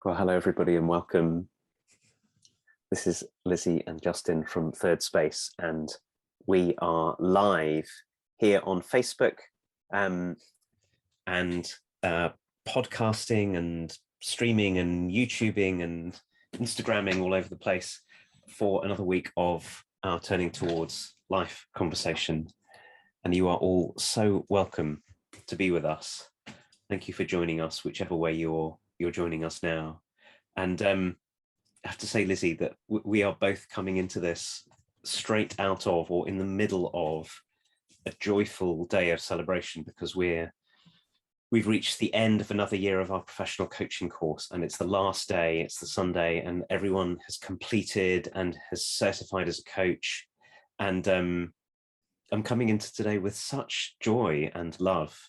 Well, hello everybody and welcome. This is Lizzie and Justin from Thirdspace, and we are live here on Facebook and podcasting and streaming and YouTubing and Instagramming all over the place for another week of our Turning Towards Life conversation. And you are all so welcome to be with us. Thank you for joining us, whichever way you're joining us now. And I have to say, Lizzie, that we are both coming into this straight out of, or in the middle of, a joyful day of celebration, because we've reached the end of another year of our professional coaching course, and it's the last day, it's the Sunday, and everyone has completed and has certified as a coach. And I'm coming into today with such joy and love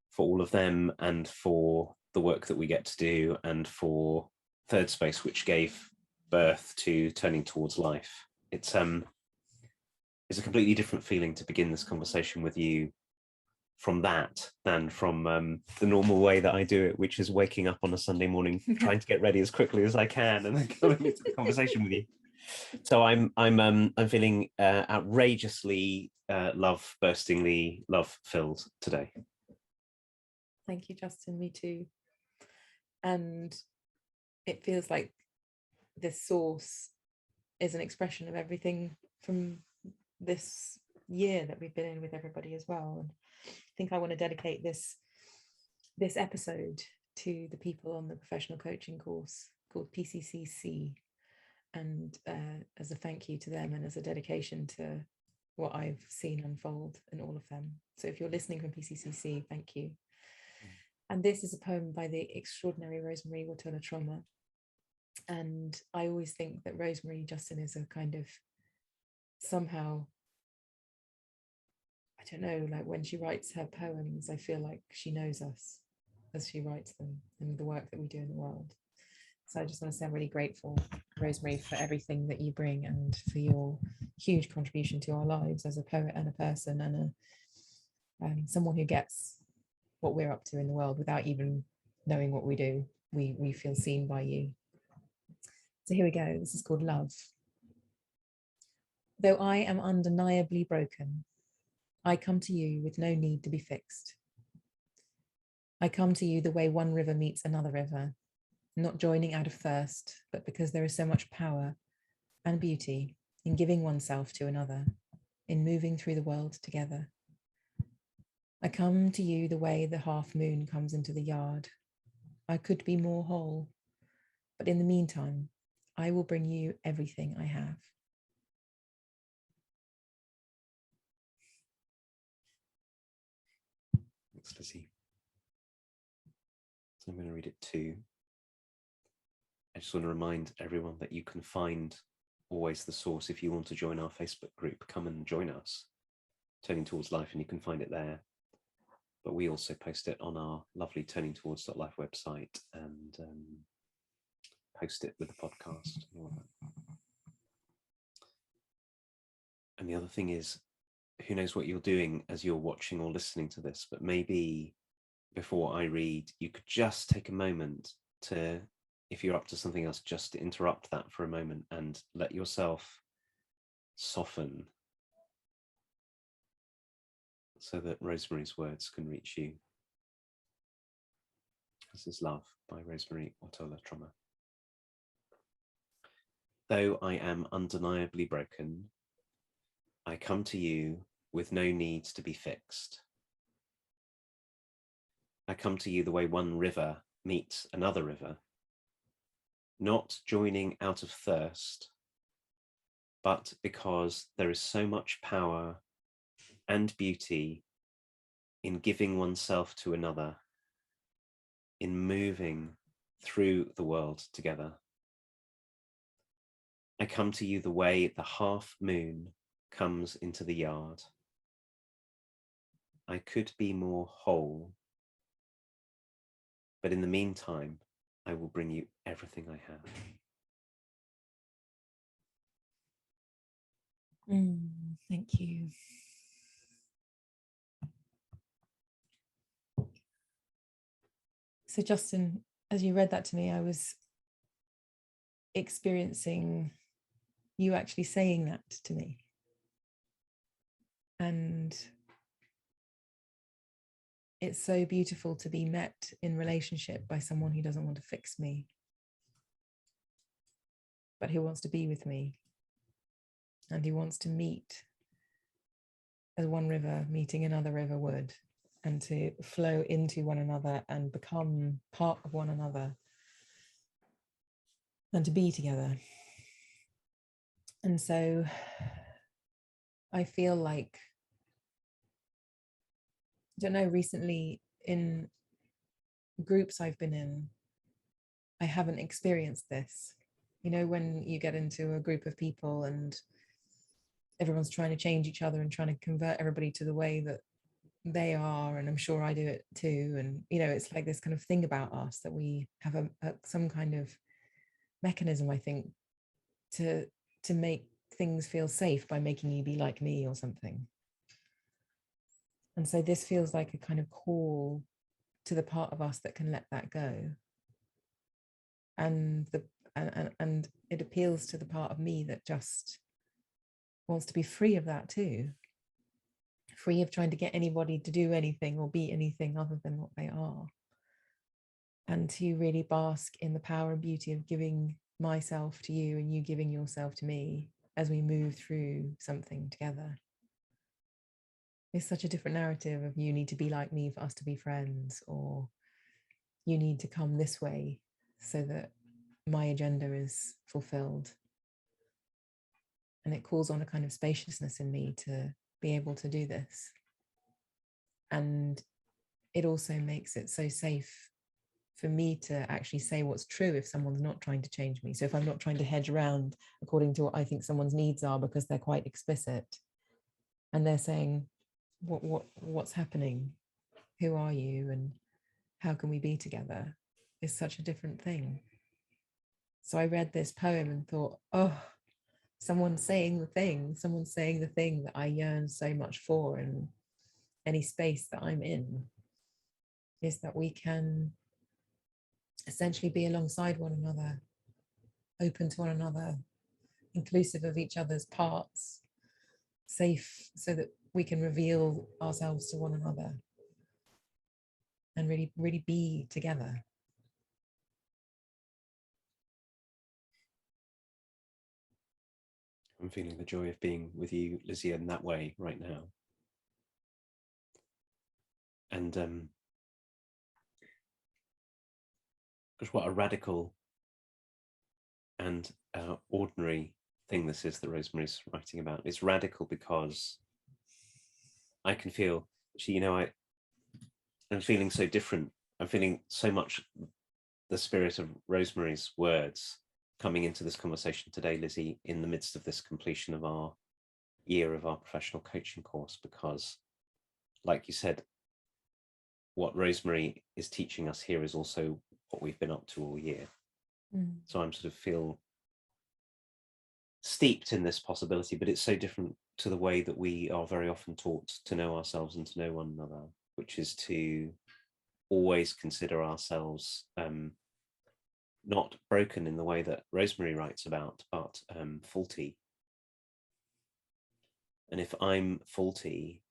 for all of them, and for the work that we get to do, and for Thirdspace, which gave birth to Turning Towards Life. It's a completely different feeling to begin this conversation with you from that than from the normal way that I do it, which is waking up on a Sunday morning, trying to get ready as quickly as I can, and then coming into the conversation with you. So I'm feeling outrageously burstingly love-filled today. Thank you, Justin. Me too. And it feels like this source is an expression of everything from this year that we've been in with everybody as well. And I think I want to dedicate this episode to the people on the professional coaching course called PCCC, and as a thank you to them and as a dedication to what I've seen unfold in all of them. So if you're listening from PCCC, thank you. And this is a poem by the extraordinary Rosemary Watola-Troma. And I always think that Rosemary, Justin, is a kind of somehow, I don't know, like when she writes her poems, I feel like she knows us as she writes them and the work that we do in the world. So I just want to say I'm really grateful, Rosemary, for everything that you bring and for your huge contribution to our lives as a poet and a person and someone who gets what we're up to in the world without even knowing what we do. We feel seen by you. So here we go. This is called Love. Though I am undeniably broken, I come to you with no need to be fixed. I come to you the way one river meets another river, not joining out of thirst, but because there is so much power and beauty in giving oneself to another, in moving through the world together. I come to you the way the half moon comes into the yard. I could be more whole, but in the meantime, I will bring you everything I have. Thanks, Lizzie. So I'm going to read it too. I just want to remind everyone that you can find always the source. If you want to join our Facebook group, come and join us, Turning Towards Life, and you can find it there. But we also post it on our lovely Turning Towards Life website, and post it with the podcast and all that. And the other thing is, who knows what you're doing as you're watching or listening to this, but maybe before I read, you could just take a moment to, if you're up to something else, just to interrupt that for a moment and let yourself soften so that Rosemary's words can reach you. This is Love by Rosemary Watola-Troma. Though I am undeniably broken, I come to you with no need to be fixed. I come to you the way one river meets another river, not joining out of thirst, but because there is so much power and beauty in giving oneself to another, in moving through the world together. I come to you the way the half moon comes into the yard. I could be more whole, but in the meantime, I will bring you everything I have. Thank you. So Justin, as you read that to me, I was experiencing you actually saying that to me. And it's so beautiful to be met in relationship by someone who doesn't want to fix me, but who wants to be with me, and who wants to meet as one river meeting another river would, and to flow into one another and become part of one another and to be together. And so I feel like, I don't know, recently in groups I've been in, I haven't experienced this. You know, when you get into a group of people and everyone's trying to change each other and trying to convert everybody to the way that they are, and I'm sure I do it too. And, you know, it's like this kind of thing about us that we have some kind of mechanism, I think, to make things feel safe by making you be like me or something. And so this feels like a kind of call to the part of us that can let that go. And and it appeals to the part of me that just wants to be free of that too. Free of trying to get anybody to do anything or be anything other than what they are. And to really bask in the power and beauty of giving myself to you and you giving yourself to me as we move through something together. It's such a different narrative of you need to be like me for us to be friends, or you need to come this way so that my agenda is fulfilled. And it calls on a kind of spaciousness in me to be able to do this. And it also makes it so safe for me to actually say what's true if someone's not trying to change me. So if I'm not trying to hedge around according to what I think someone's needs are because they're quite explicit and they're saying, what's happening? Who are you? And how can we be together? Is such a different thing. So I read this poem and thought, oh, someone's saying the thing that I yearn so much for in any space that I'm in, is that we can essentially be alongside one another, open to one another, inclusive of each other's parts, safe so that we can reveal ourselves to one another and really, really be together. I'm feeling the joy of being with you, Lizzie, in that way right now. And because what a radical and ordinary thing this is that Rosemary's writing about. It's radical because I can feel, I'm feeling so different. I'm feeling so much the spirit of Rosemary's words coming into this conversation today, Lizzie, in the midst of this completion of our year of our professional coaching course, because like you said, what Rosemary is teaching us here is also what we've been up to all year. So I'm sort of feel steeped in this possibility, but it's so different to the way that we are very often taught to know ourselves and to know one another, which is to always consider ourselves not broken in the way that Rosemary writes about, but faulty. And if I'm faulty,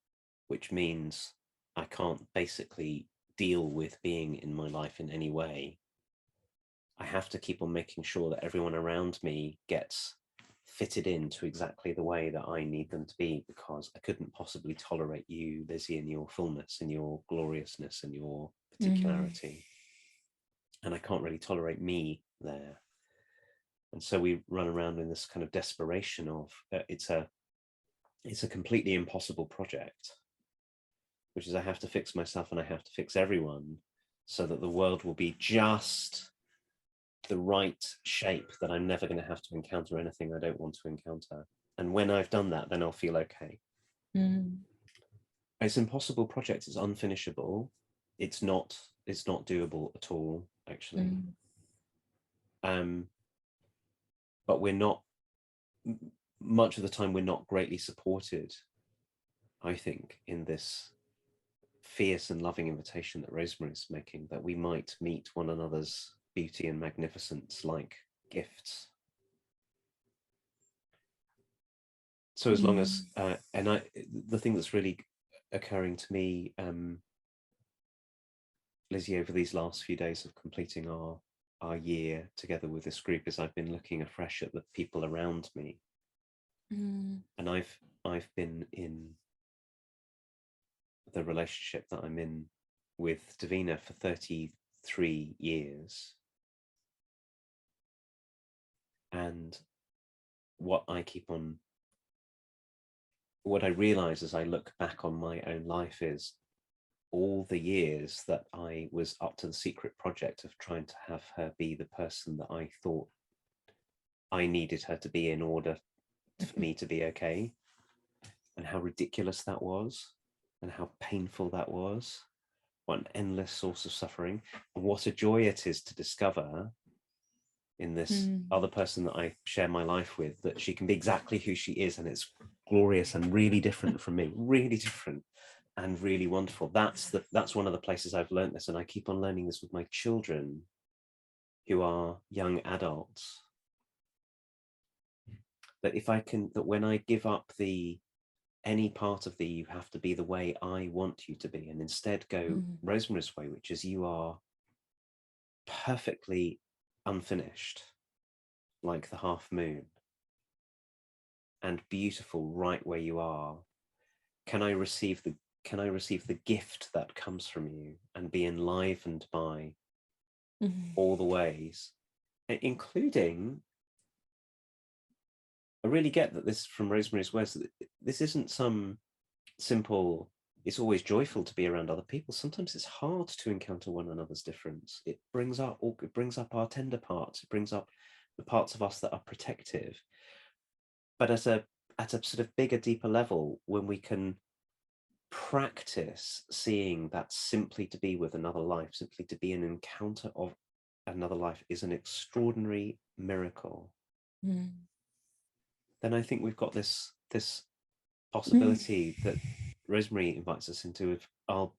which means I can't basically deal with being in my life in any way, I have to keep on making sure that everyone around me gets fitted into exactly the way that I need them to be, because I couldn't possibly tolerate you, Lizzie, in your fullness and your gloriousness and your particularity. And I can't really tolerate me there. And so we run around in this kind of desperation of it's a completely impossible project, which is I have to fix myself and I have to fix everyone so that the world will be just the right shape that I'm never going to have to encounter anything I don't want to encounter. And when I've done that, then I'll feel okay. It's an impossible project. It's unfinishable. It's not doable at all, actually. But we're not, much of the time, we're not greatly supported, I think, in this fierce and loving invitation that Rosemary is making, that we might meet one another's beauty and magnificence like gifts. So as long as, the thing that's really occurring to me, Lizzie, over these last few days of completing our year together with this group, is I've been looking afresh at the people around me. And I've been in the relationship that I'm in with Davina for 33 years. And what I realize as I look back on my own life is all the years that I was up to the secret project of trying to have her be the person that I thought I needed her to be in order for me to be okay, and how ridiculous that was, and how painful that was, what an endless source of suffering, and what a joy it is to discover in this other person that I share my life with, that she can be exactly who she is, and it's glorious and really different from me, really different and really wonderful. That's one of the places I've learned this, and I keep on learning this with my children who are young adults, that when I give up any part of you have to be the way I want you to be, and instead go Rosemary's way, which is you are perfectly unfinished, like the half moon, and beautiful right where you are. Can I receive the gift that comes from you and be enlivened by all the ways, including, I really get that this from Rosemary's words, that this isn't some simple, it's always joyful to be around other people. Sometimes it's hard to encounter one another's difference. It brings up our tender parts. It brings up the parts of us that are protective. But at a sort of bigger, deeper level, when we can practice seeing that simply to be with another life, simply to be an encounter of another life, is an extraordinary miracle, then I think we've got this possibility that Rosemary invites us into, of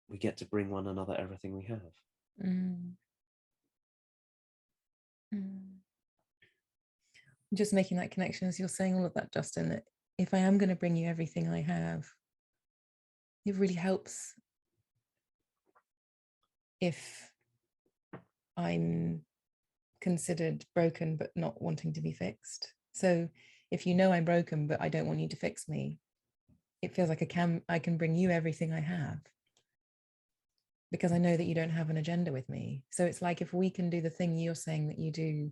we get to bring one another everything we have. Just making that connection as you're saying all of that, Justin, that if I am going to bring you everything I have, it really helps if I'm considered broken but not wanting to be fixed. So if you know I'm broken but I don't want you to fix me, it feels like I can bring you everything I have, because I know that you don't have an agenda with me. So it's like, if we can do the thing you're saying that you do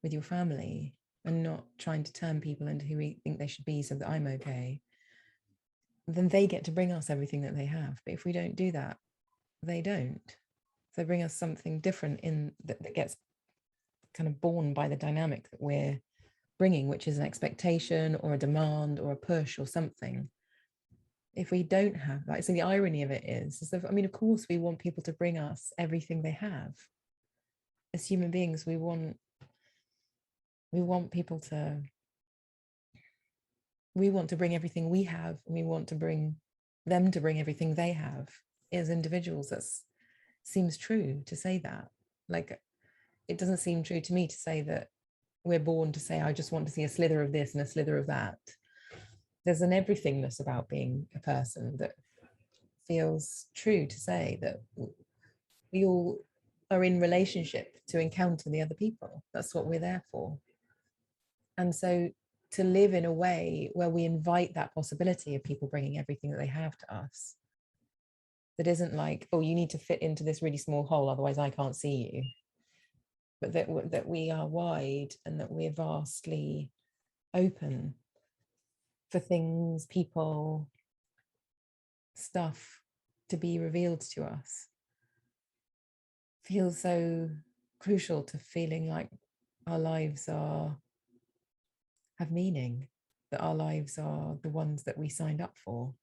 with your family, and not trying to turn people into who we think they should be so that I'm okay, then they get to bring us everything that they have. But if we don't do that, they don't. So they bring us something different that gets kind of born by the dynamic that we're bringing, which is an expectation or a demand or a push or something. If we don't have that, so the irony of it is that, I mean, of course we want people to bring us everything they have. As human beings, we want people to, we want to bring everything we have, and we want to bring them to bring everything they have. As individuals, that seems true to say that. Like, it doesn't seem true to me to say that we're born to say, I just want to see a slither of this and a slither of that. There's an everythingness about being a person that feels true to say, that we all are in relationship to encounter the other people. That's what we're there for. And so to live in a way where we invite that possibility of people bringing everything that they have to us, that isn't like, oh, you need to fit into this really small hole, otherwise I can't see you. But that we are wide, and that we're vastly open for things, people, stuff to be revealed to us, feels so crucial to feeling like our lives have meaning, that our lives are the ones that we signed up for.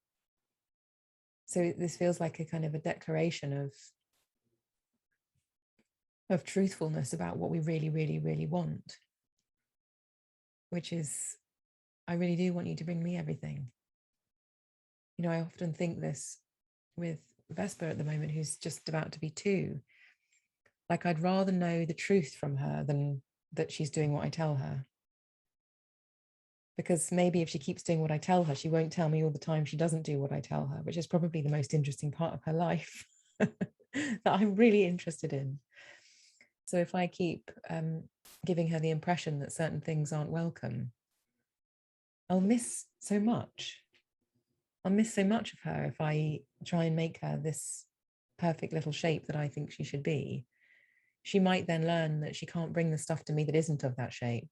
So this feels like a kind of a declaration of truthfulness about what we really, really, really want, which is, I really do want you to bring me everything. You know, I often think this, with Vesper at the moment, who's just about to be 2. Like, I'd rather know the truth from her than that she's doing what I tell her. Because maybe if she keeps doing what I tell her, she won't tell me all the time she doesn't do what I tell her, which is probably the most interesting part of her life that I'm really interested in. So if I keep giving her the impression that certain things aren't welcome, I'll miss so much. I'll miss so much of her if I try and make her this perfect little shape that I think she should be. She might then learn that she can't bring the stuff to me that isn't of that shape.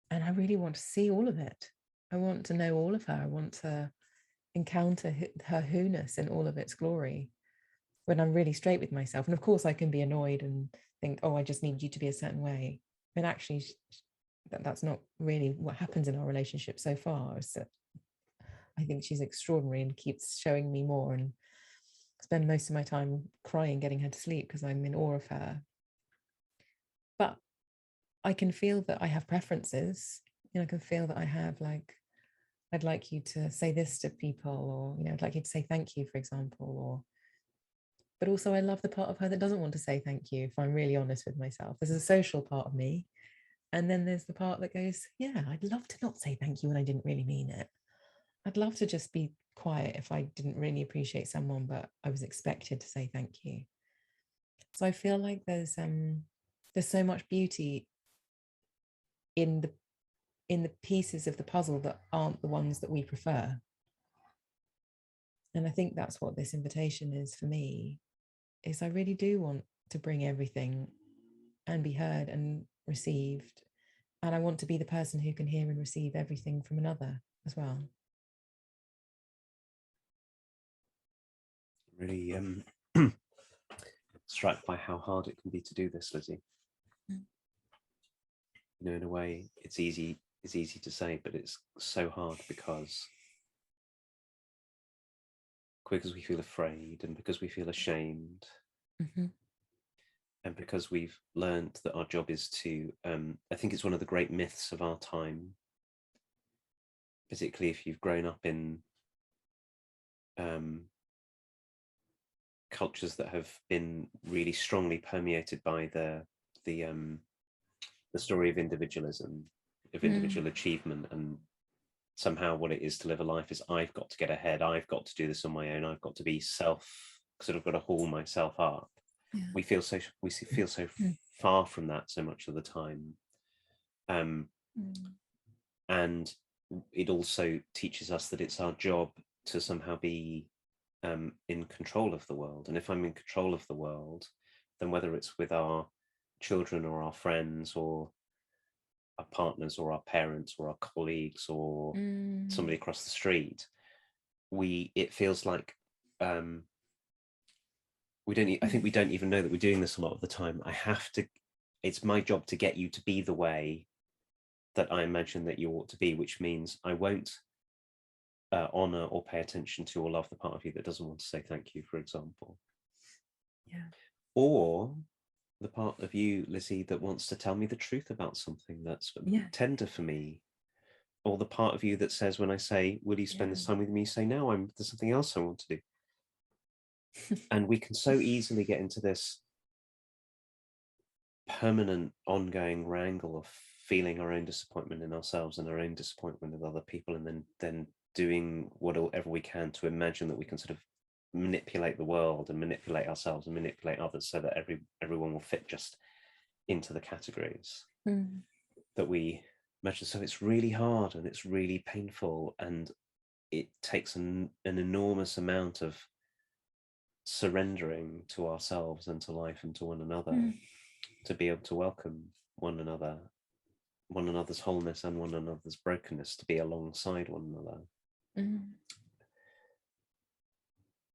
And I really want to see all of it. I want to know all of her. I want to encounter her who-ness in all of its glory when I'm really straight with myself. And of course I can be annoyed and think, oh, I just need you to be a certain way. And actually that's not really what happens in our relationship so far. So I think she's extraordinary and keeps showing me more, and spend most of my time crying getting her to sleep because I'm in awe of her. But I can feel that I have preferences. I can feel that I have, like, I'd like you to say this to people, or I'd like you to say thank you, for example, but also I love the part of her that doesn't want to say thank you, if I'm really honest with myself. There's a social part of me, and then there's the part that goes, yeah, I'd love to not say thank you when I didn't really mean it. I'd love to just be quiet if I didn't really appreciate someone, but I was expected to say thank you. So I feel like there's so much beauty in the pieces of the puzzle that aren't the ones that we prefer. And I think that's what this invitation is for me, is I really do want to bring everything and be heard and received. And I want to be the person who can hear and receive everything from another as well. Really struck by how hard it can be to do this, Lizzie. In a way, it's easy to say, but it's so hard because we feel afraid, and because we feel ashamed, and because we've learned that our job is to I think it's one of the great myths of our time, particularly if you've grown up in cultures that have been really strongly permeated by the story of individualism, of individual achievement, and somehow what it is to live a life is, I've got to get ahead, I've got to do this on my own, I've got to be sort of got to haul myself up. Yeah. We feel so far from that so much of the time, and it also teaches us that it's our job to somehow be in control of the world. And if I'm in control of the world, then whether it's with our children or our friends or our partners or our parents or our colleagues or somebody across the street, it feels like I think we don't even know that we're doing this a lot of the time. It's my job to get you to be the way that I imagine that you ought to be, which means I won't honor or pay attention to or love the part of you that doesn't want to say thank you, for example. Yeah. Or the part of you, Lizzie, that wants to tell me the truth about something that's tender for me. Or the part of you that says, when I say, will you spend this time with me, you say, no, there's something else I want to do. And we can so easily get into this permanent, ongoing wrangle of feeling our own disappointment in ourselves and our own disappointment with other people, and then doing whatever we can to imagine that we can sort of manipulate the world and manipulate ourselves and manipulate others so that everyone will fit just into the categories that we imagine. So it's really hard and it's really painful, and it takes an enormous amount of surrendering to ourselves and to life and to one another to be able to welcome one another's wholeness and one another's brokenness, to be alongside one another.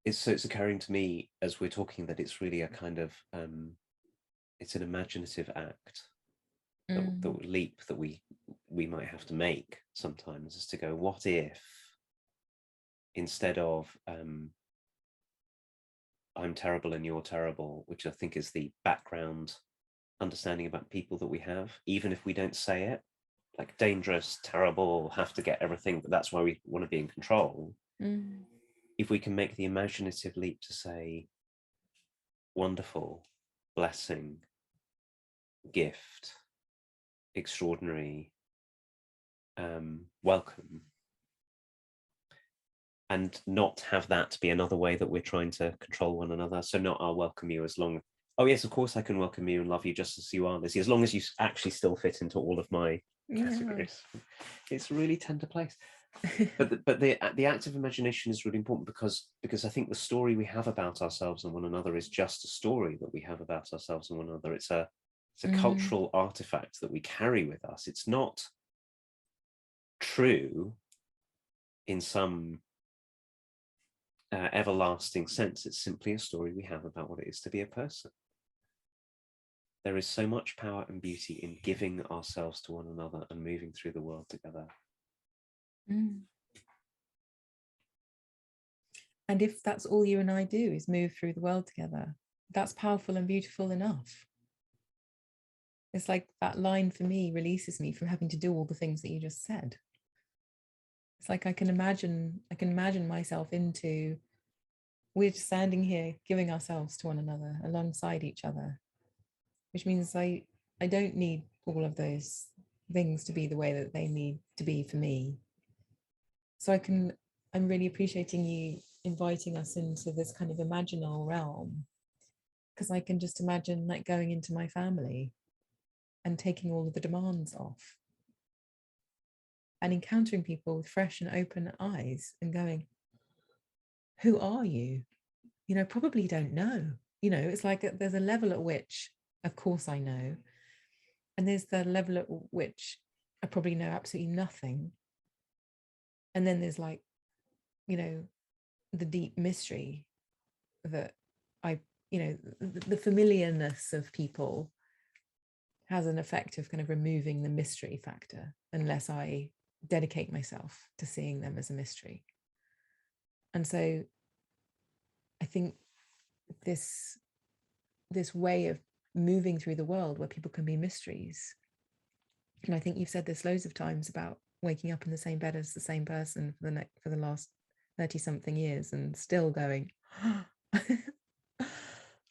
It's occurring to me as we're talking that it's really a kind of it's an imaginative act, the leap that we might have to make sometimes, is to go, what if instead of I'm terrible and you're terrible, which I think is the background understanding about people that we have, even if we don't say it, like dangerous, terrible, have to get everything, but that's why we want to be in control. if we can make the imaginative leap to say wonderful, blessing, gift, extraordinary, welcome, and not have that be another way that we're trying to control one another. So not I'll welcome you as long, oh yes, of course I can welcome you and love you just as you are, Lizzie, as long as you actually still fit into all of my categories. It's a really tender place. but the active imagination is really important because I think the story we have about ourselves and one another is just a story that we have about ourselves and one another. It's a cultural artifact that we carry with us. It's not true in some everlasting sense. It's simply a story we have about what it is to be a person. There is so much power and beauty in giving ourselves to one another and moving through the world together. And if that's all you and I do is move through the world together, that's powerful and beautiful enough. It's like that line for me releases me from having to do all the things that you just said. It's like I can imagine myself into, we're just standing here giving ourselves to one another alongside each other, which means I don't need all of those things to be the way that they need to be for me. So I'm really appreciating you inviting us into this kind of imaginal realm, because I can just imagine like going into my family and taking all of the demands off and encountering people with fresh and open eyes and going, who are you? You know, probably don't know. You know, it's like there's a level at which, of course, I know. And there's the level at which I probably know absolutely nothing. And then there's like, you know, the deep mystery that the familiarness of people has an effect of kind of removing the mystery factor unless I dedicate myself to seeing them as a mystery. And so I think this way of moving through the world where people can be mysteries, and I think you've said this loads of times about waking up in the same bed as the same person for the last 30 something years and still going,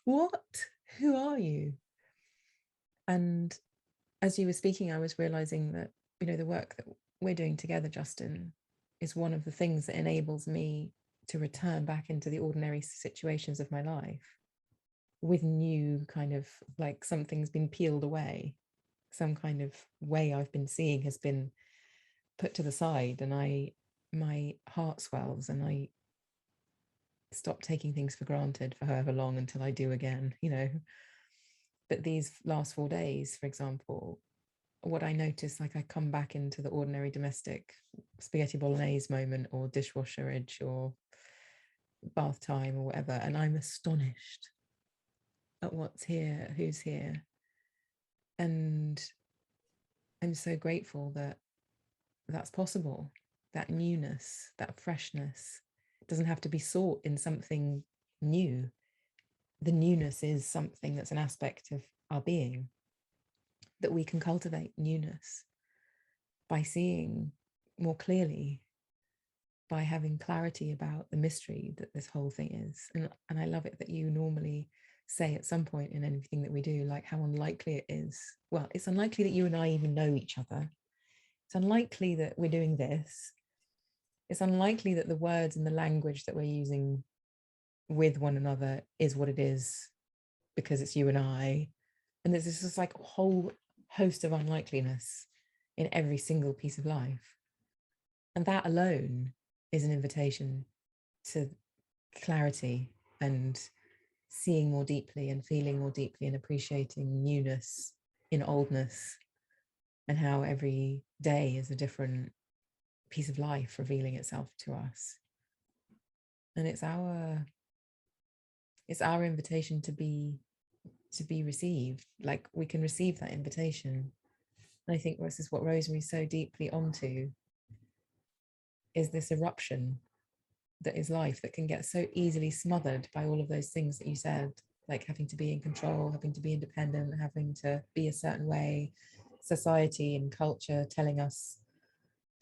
what? Who are you? And as you were speaking, I was realizing that, you know, the work that we're doing together, Justin, is one of the things that enables me to return back into the ordinary situations of my life with new kind of like something's been peeled away, some kind of way I've been seeing has been put to the side, and my heart swells and I stop taking things for granted for however long until I do again, you know. But these last 4 days, for example, what I notice, like I come back into the ordinary domestic spaghetti bolognese moment or dishwasherage or bath time or whatever, and I'm astonished at what's here, who's here. And I'm so grateful that that's possible, that newness, that freshness. It doesn't have to be sought in something new. The newness is something that's an aspect of our being, that we can cultivate newness by seeing more clearly, by having clarity about the mystery that this whole thing is. And I love it that you normally say at some point in anything that we do, like how unlikely it is. Well, it's unlikely that you and I even know each other. It's unlikely that we're doing this. It's unlikely that the words and the language that we're using with one another is what it is because it's you and I. And there's this like whole host of unlikeliness in every single piece of life. And that alone is an invitation to clarity and seeing more deeply and feeling more deeply and appreciating newness in oldness, and how every day is a different piece of life revealing itself to us. And it's our invitation to be received. Like we can receive that invitation. And I think this is what Rosemary's so deeply onto, is this eruption that is life that can get so easily smothered by all of those things that you said, like having to be in control, having to be independent, having to be a certain way, society and culture telling us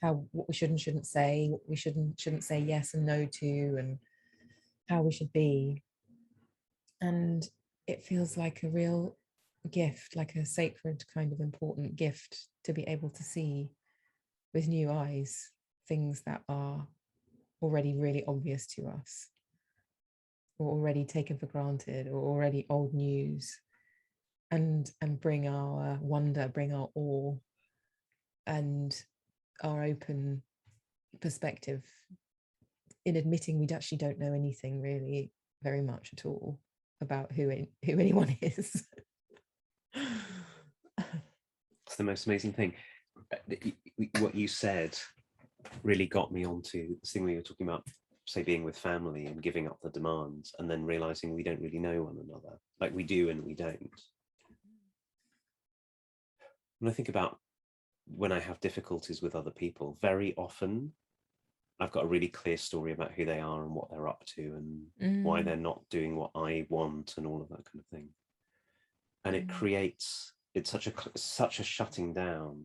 what we should and shouldn't say, what we shouldn't say yes and no to, and how we should be. And it feels like a real gift, like a sacred kind of important gift, to be able to see with new eyes things that are already really obvious to us, or already taken for granted, or already old news, and bring our wonder, bring our awe and our open perspective in admitting we actually don't know anything really very much at all about who anyone is. It's the most amazing thing. What you said really got me onto this thing where you were talking about, say, being with family and giving up the demands, and then realizing we don't really know one another. Like, we do and we don't. When I think about when I have difficulties with other people, very often I've got a really clear story about who they are and what they're up to and why they're not doing what I want and all of that kind of thing. And it creates, it's such a shutting down.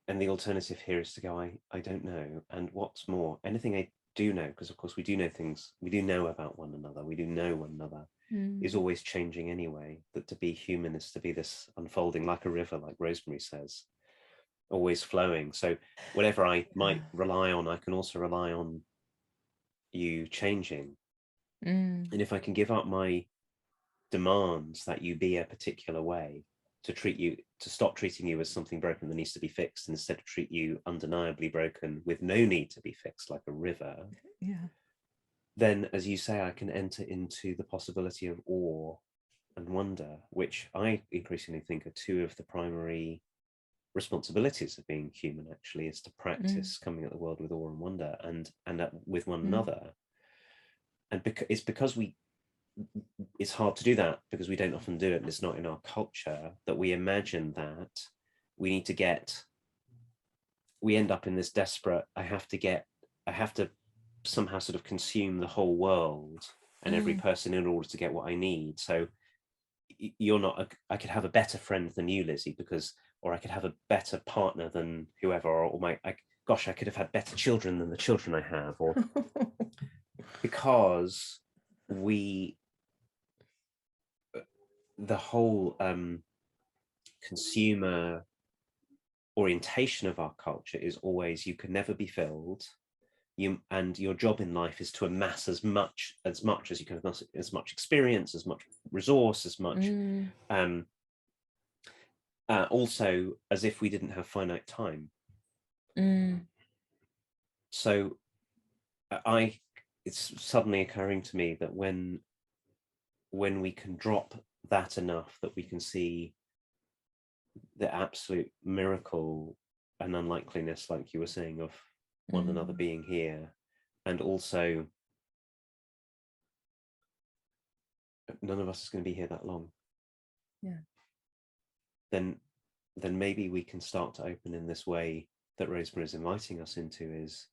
And the alternative here is to go, I don't know. And what's more, anything I do know, because of course we do know things, we do know about one another, we do know one another, is always changing anyway. That to be human is to be this unfolding, like a river, like Rosemary says, always flowing. So whatever I might rely on, I can also rely on you changing. And if I can give up my demands that you be a particular way, to stop treating you as something broken that needs to be fixed, and instead of treat you undeniably broken with no need to be fixed, like a river, then, as you say, I can enter into the possibility of awe and wonder, which I increasingly think are two of the primary responsibilities of being human, actually, is to practice coming at the world with awe and wonder, and with one another. And it's because it's hard to do that because we don't often do it, and it's not in our culture, that we imagine that we end up in this desperate, I have to somehow sort of consume the whole world and every person in order to get what I need. So I could have a better friend than you, Lizzie, or I could have a better partner than whoever, or I could have had better children than the children I have, or because the whole consumer orientation of our culture is always, you can never be filled, and your job in life is to amass as much as you can, as much experience, as much resource, as much also, as if we didn't have finite time. So it's suddenly occurring to me that when we can drop that enough, that we can see the absolute miracle and unlikeliness, like you were saying, of one another being here, and also none of us is going to be here that long, then maybe we can start to open in this way that Rosemary is inviting us into, is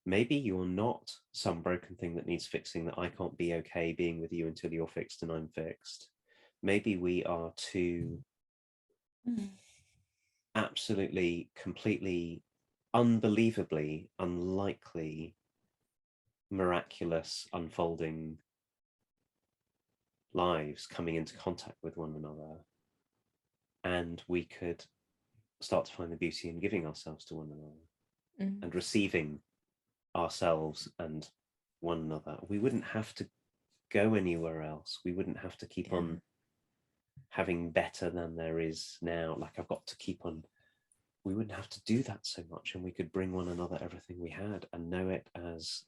maybe you're not some broken thing that needs fixing, that I can't be okay being with you until you're fixed and I'm fixed. Maybe we are two absolutely, completely, unbelievably unlikely, miraculous, unfolding lives coming into contact with one another, and we could start to find the beauty in giving ourselves to one another and receiving ourselves and one another. We wouldn't have to go anywhere else. We wouldn't have to keep on having better than there is now, like I've got to keep on. We wouldn't have to do that so much, and we could bring one another everything we had and know it as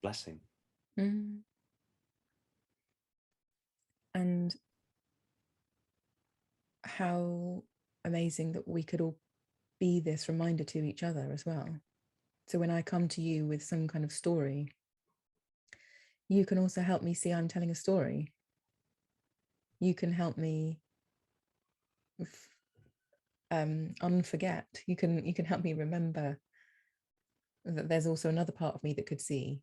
blessing. And how amazing that we could all be this reminder to each other as well. So when I come to you with some kind of story, you can also help me see I'm telling a story. You can help me unforget. You can help me remember that there's also another part of me that could see.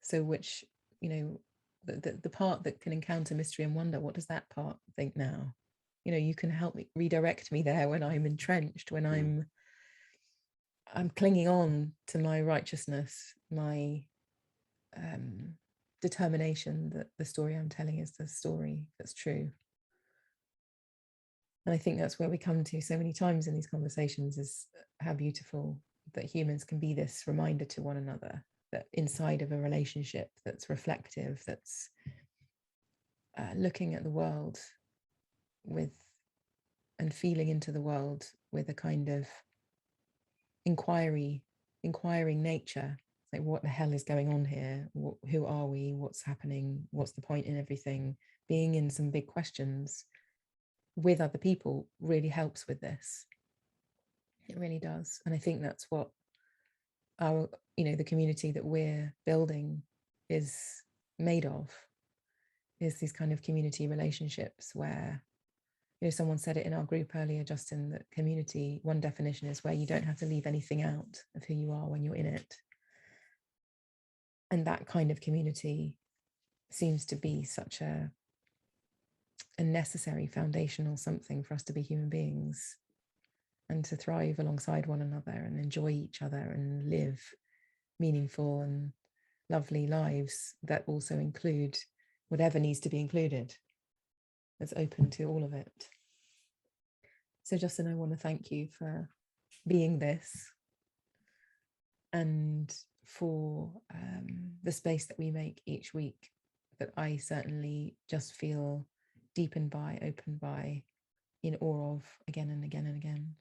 So which, the part that can encounter mystery and wonder, what does that part think now? You can help me, redirect me there when I'm entrenched, when I'm clinging on to my righteousness, my determination that the story I'm telling is the story that's true. And I think that's where we come to so many times in these conversations, is how beautiful that humans can be this reminder to one another, that inside of a relationship that's reflective, that's looking at the world with and feeling into the world with a kind of inquiring nature. Like, what the hell is going on here? Who are we? What's happening? What's the point in everything? Being in some big questions with other people really helps with this. It really does. And I think that's what our, the community that we're building is made of, is these kind of community relationships where, someone said it in our group earlier, Justin, that community, one definition is where you don't have to leave anything out of who you are when you're in it. And that kind of community seems to be such a necessary foundational something for us to be human beings and to thrive alongside one another and enjoy each other and live meaningful and lovely lives that also include whatever needs to be included, that's open to all of it. So Justin, I want to thank you for being this, and for the space that we make each week, that I certainly just feel deepened by, opened by, in awe of again and again and again.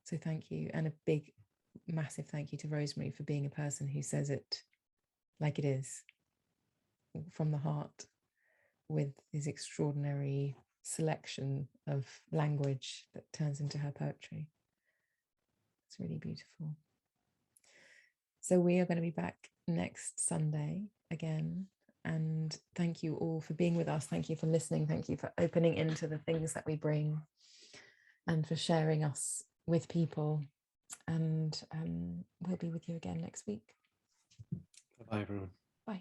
So thank you. And a big, massive thank you to Rosemary for being a person who says it like it is, from the heart, with his extraordinary selection of language that turns into her poetry. It's really beautiful. So we are going to be back next Sunday again. And thank you all for being with us. Thank you for listening. Thank you for opening into the things that we bring, and for sharing us with people. And we'll be with you again next week. Bye, everyone. Bye.